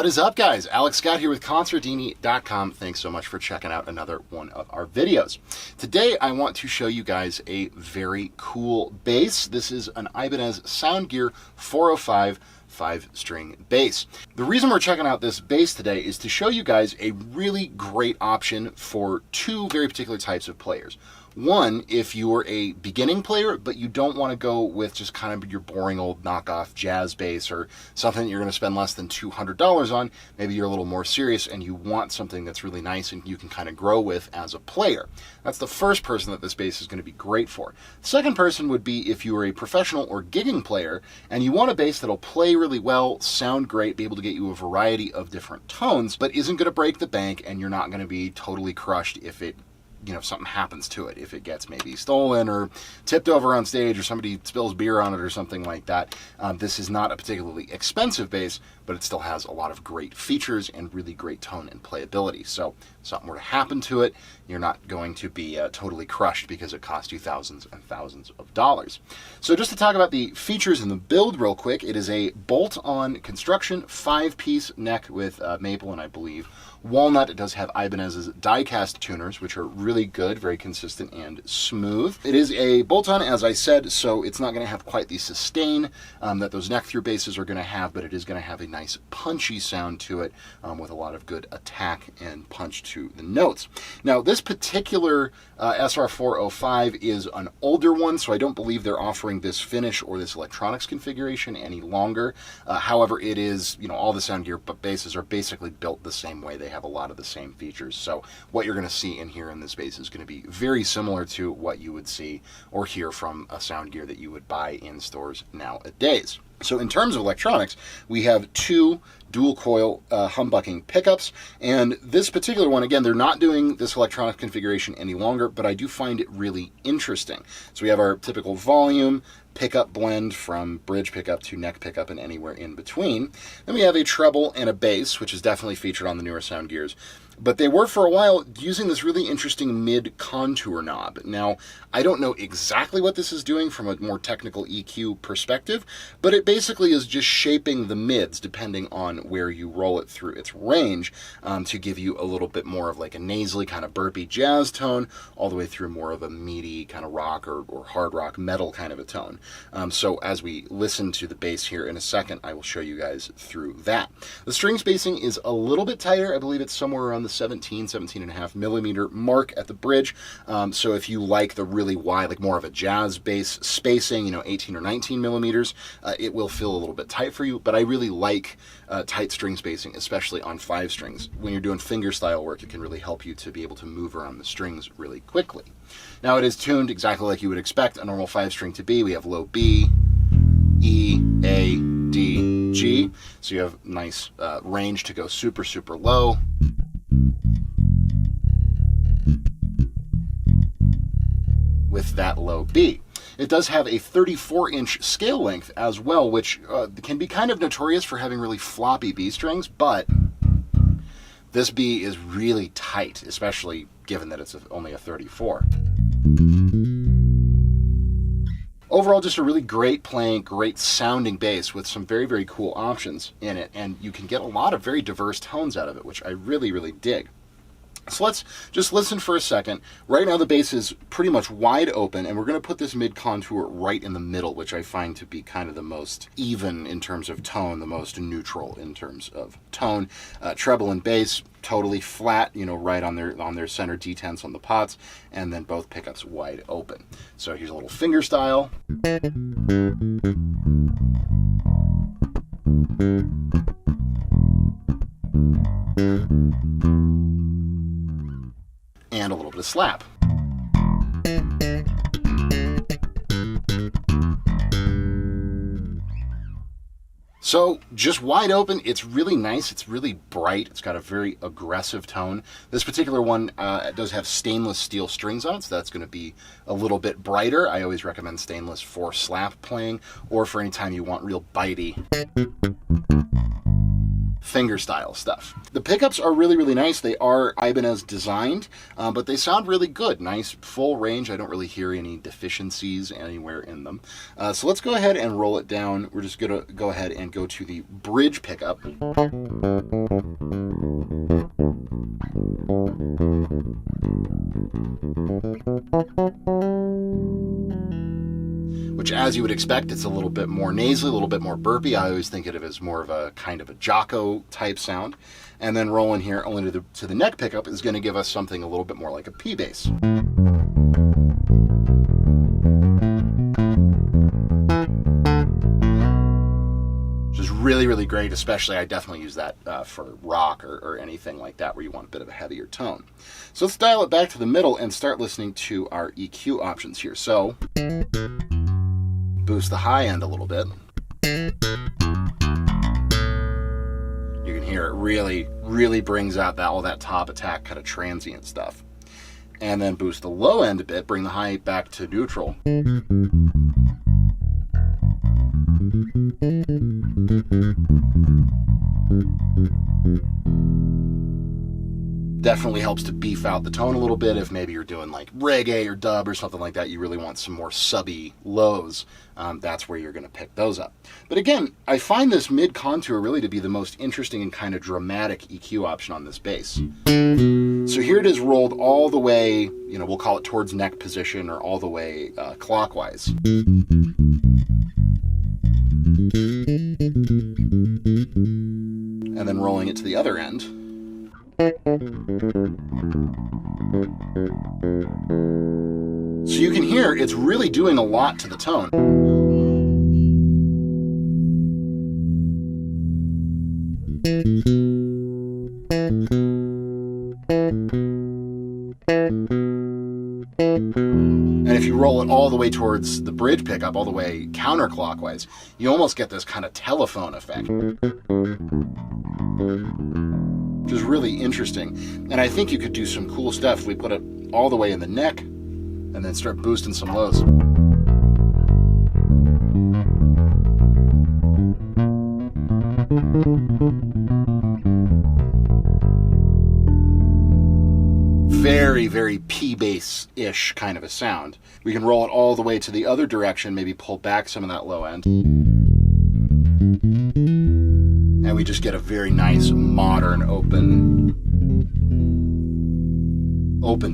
What is up, guys? Alex Scott here with Consordini.com. Thanks so much for checking out another one of our videos. Today I want to show you guys a very cool bass. This is an Ibanez Soundgear 405 5-string bass. The reason we're checking out this bass today is to show you guys a really great option for two very particular types of players. One, if you're a beginning player, but you don't want to go with just kind of your boring old knockoff jazz bass or something that you're going to spend less than $200 on. Maybe you're a little more serious and you want something that's really nice and you can kind of grow with as a player. That's the first person that this bass is going to be great for. The second person would be if you are a professional or gigging player and you want a bass that'll play really well, sound great, be able to get you a variety of different tones, but isn't going to break the bank and you're not going to be totally crushed if something happens to it, if it gets maybe stolen or tipped over on stage or somebody spills beer on it or something like that. This is not a particularly expensive bass, but it still has a lot of great features and really great tone and playability. So if something were to happen to it, you're not going to be totally crushed because it cost you thousands and thousands of dollars. So just to talk about the features and the build real quick, it is a bolt-on construction 5-piece neck with maple and I believe walnut. It does have Ibanez's die-cast tuners, which are really good, very consistent and smooth. It is a bolt-on, as I said, so it's not going to have quite the sustain that those neck-through basses are going to have, but it is going to have a nice punchy sound to it with a lot of good attack and punch to the notes. Now, this particular SR405 is an older one, so I don't believe they're offering this finish or this electronics configuration any longer. However, it is, all the Soundgear basses are basically built the same way. They have a lot of the same features. So what you're going to see in here in this bass is going to be very similar to what you would see or hear from a Soundgear that you would buy in stores nowadays. So in terms of electronics, we have two dual coil humbucking pickups, and this particular one, again, they're not doing this electronic configuration any longer, but I do find it really interesting. So we have our typical volume pickup blend from bridge pickup to neck pickup and anywhere in between. Then we have a treble and a bass, which is definitely featured on the newer Soundgears. But they were for a while using this really interesting mid-contour knob. Now, I don't know exactly what this is doing from a more technical EQ perspective, but it basically is just shaping the mids depending on where you roll it through its range to give you a little bit more of like a nasally kind of burpy jazz tone all the way through more of a meaty kind of rock or hard rock metal kind of a tone. So as we listen to the bass here in a second, I will show you guys through that. The string spacing is a little bit tighter. I believe it's somewhere around the 17.5 millimeter mark at the bridge. So if you like the really wide, like more of a jazz bass spacing, 18 or 19 millimeters, it will feel a little bit tight for you, but I really like tight string spacing, especially on 5 strings. When you're doing finger style work, it can really help you to be able to move around the strings really quickly. Now it is tuned exactly like you would expect a normal 5-string to be. We have low B, E, A, D, G. So you have nice range to go super, super low. With that low B. It does have a 34-inch scale length as well, which can be kind of notorious for having really floppy B strings, but this B is really tight, especially given that it's only a 34. Overall, just a really great playing, great sounding bass with some very, very cool options in it, and you can get a lot of very diverse tones out of it, which I really, really dig. So let's just listen for a second. Right now the bass is pretty much wide open, and we're going to put this mid-contour right in the middle, which I find to be kind of the most even in terms of tone, the most neutral in terms of tone. Treble and bass totally flat, right on their center detents on the pots, and then both pickups wide open. So here's a little finger style. And a little bit of slap. So just wide open, it's really nice, it's really bright, it's got a very aggressive tone. This particular one does have stainless steel strings on it, so that's going to be a little bit brighter. I always recommend stainless for slap playing or for any time you want real bitey fingerstyle stuff. The pickups are really, really nice. They are Ibanez designed, but they sound really good. Nice full range. I don't really hear any deficiencies anywhere in them. So let's go ahead and roll it down. We're just going to go ahead and go to the bridge pickup. Which, as you would expect, it's a little bit more nasally, a little bit more burpy. I always think of it as more of a kind of a Jocko type sound. And then rolling here only to the neck pickup is going to give us something a little bit more like a P bass. Which is really, really great, especially I definitely use that for rock or anything like that where you want a bit of a heavier tone. So let's dial it back to the middle and start listening to our EQ options here. So boost the high end a little bit. You can hear it really, really brings out all that top attack kind of transient stuff. And then boost the low end a bit, bring the high back to neutral. Definitely helps to beef out the tone a little bit if maybe you're doing like reggae or dub or something like that. You really want some more subby lows. That's where you're going to pick those up. But again, I find this mid contour really to be the most interesting and kind of dramatic EQ option on this bass. So here it is rolled all the way, we'll call it towards neck position or all the way clockwise. And then rolling it to the other end. So you can hear it's really doing a lot to the tone. And if you roll it all the way towards the bridge pickup, all the way counterclockwise, you almost get this kind of telephone effect, which is really interesting. And I think you could do some cool stuff if we put it all the way in the neck and then start boosting some lows. Very, very P-bass-ish kind of a sound. We can roll it all the way to the other direction, maybe pull back some of that low end. And we just get a very nice, modern, open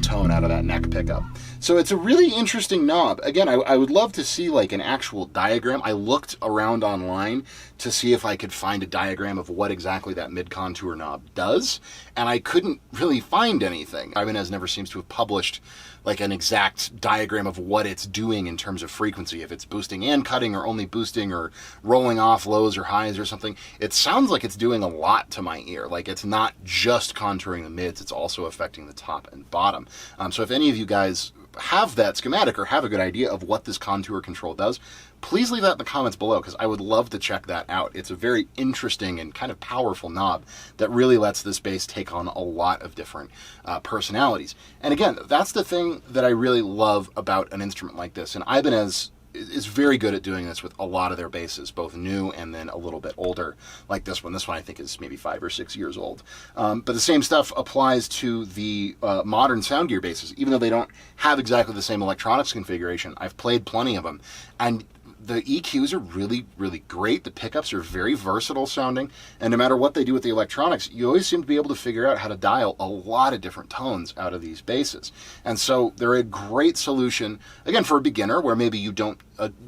tone out of that neck pickup. So it's a really interesting knob. Again, I would love to see like an actual diagram. I looked around online to see if I could find a diagram of what exactly that mid-contour knob does, and I couldn't really find anything. Ibanez never seems to have published like an exact diagram of what it's doing in terms of frequency, if it's boosting and cutting or only boosting or rolling off lows or highs or something. It sounds like it's doing a lot to my ear. Like it's not just contouring the mids, it's also affecting the top and bottom. So if any of you guys have that schematic or have a good idea of what this contour control does, please leave that in the comments below because I would love to check that out. It's a very interesting and kind of powerful knob that really lets this bass take on a lot of different personalities. And again, that's the thing that I really love about an instrument like this. And Ibanez is very good at doing this with a lot of their basses, both new and then a little bit older, like this one. This one I think is maybe 5 or 6 years old. But the same stuff applies to the modern Soundgear basses, even though they don't have exactly the same electronics configuration. I've played plenty of them, and the EQs are really, really great. The pickups are very versatile sounding, and no matter what they do with the electronics, you always seem to be able to figure out how to dial a lot of different tones out of these basses. And so they're a great solution, again, for a beginner where maybe you don't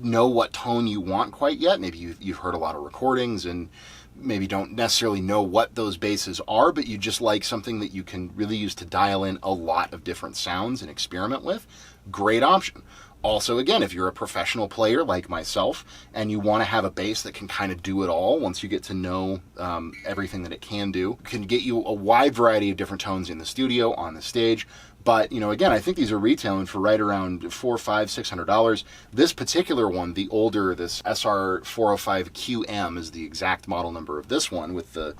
know what tone you want quite yet. Maybe you've heard a lot of recordings and maybe don't necessarily know what those basses are, but you just like something that you can really use to dial in a lot of different sounds and experiment with. Great option. Also, again, if you're a professional player like myself and you want to have a bass that can kind of do it all once you get to know everything that it can do, can get you a wide variety of different tones in the studio, on the stage. But, you know, again, I think these are retailing for right around $400, $500, $600. This particular one, the older, this SR405 QM is the exact model number of this one with the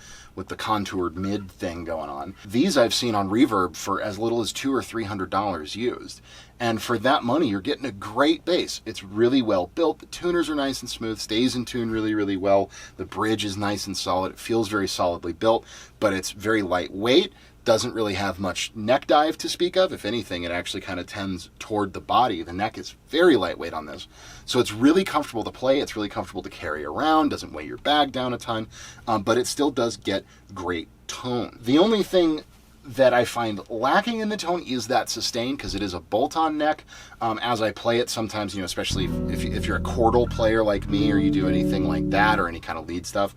contoured mid thing going on. These I've seen on Reverb for as little as $200 or $300 used. And for that money, you're getting a great bass. It's really well built. The tuners are nice and smooth, stays in tune really, really well. The bridge is nice and solid. It feels very solidly built, but it's very lightweight. Doesn't really have much neck dive to speak of. If anything, it actually kind of tends toward the body. The neck is very lightweight on this. So it's really comfortable to play. It's really comfortable to carry around. Doesn't weigh your bag down a ton, but it still does get great tone. The only thing that I find lacking in the tone is that sustain, because it is a bolt-on neck. As I play it, sometimes, you know, especially if you're a chordal player like me, or you do anything like that, or any kind of lead stuff,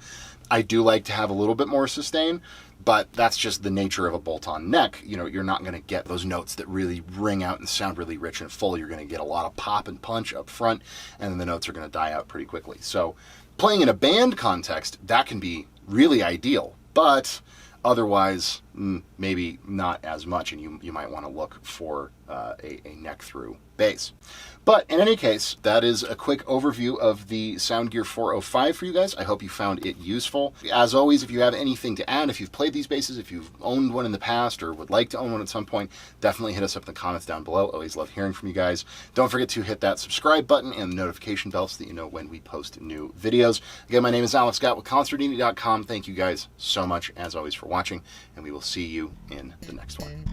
I do like to have a little bit more sustain, but that's just the nature of a bolt-on neck. You know, you're not going to get those notes that really ring out and sound really rich and full. You're going to get a lot of pop and punch up front, and then the notes are going to die out pretty quickly. So playing in a band context, that can be really ideal, but otherwise, maybe not as much, and you might want to look for a neck-through bass. But in any case, that is a quick overview of the Soundgear 405 for you guys. I hope you found it useful. As always, if you have anything to add, if you've played these basses, if you've owned one in the past or would like to own one at some point, definitely hit us up in the comments down below. Always love hearing from you guys. Don't forget to hit that subscribe button and the notification bell so that you know when we post new videos. Again, my name is Alex Scott with Consordini.com. Thank you guys so much, as always, for watching, and we will see you in the next one.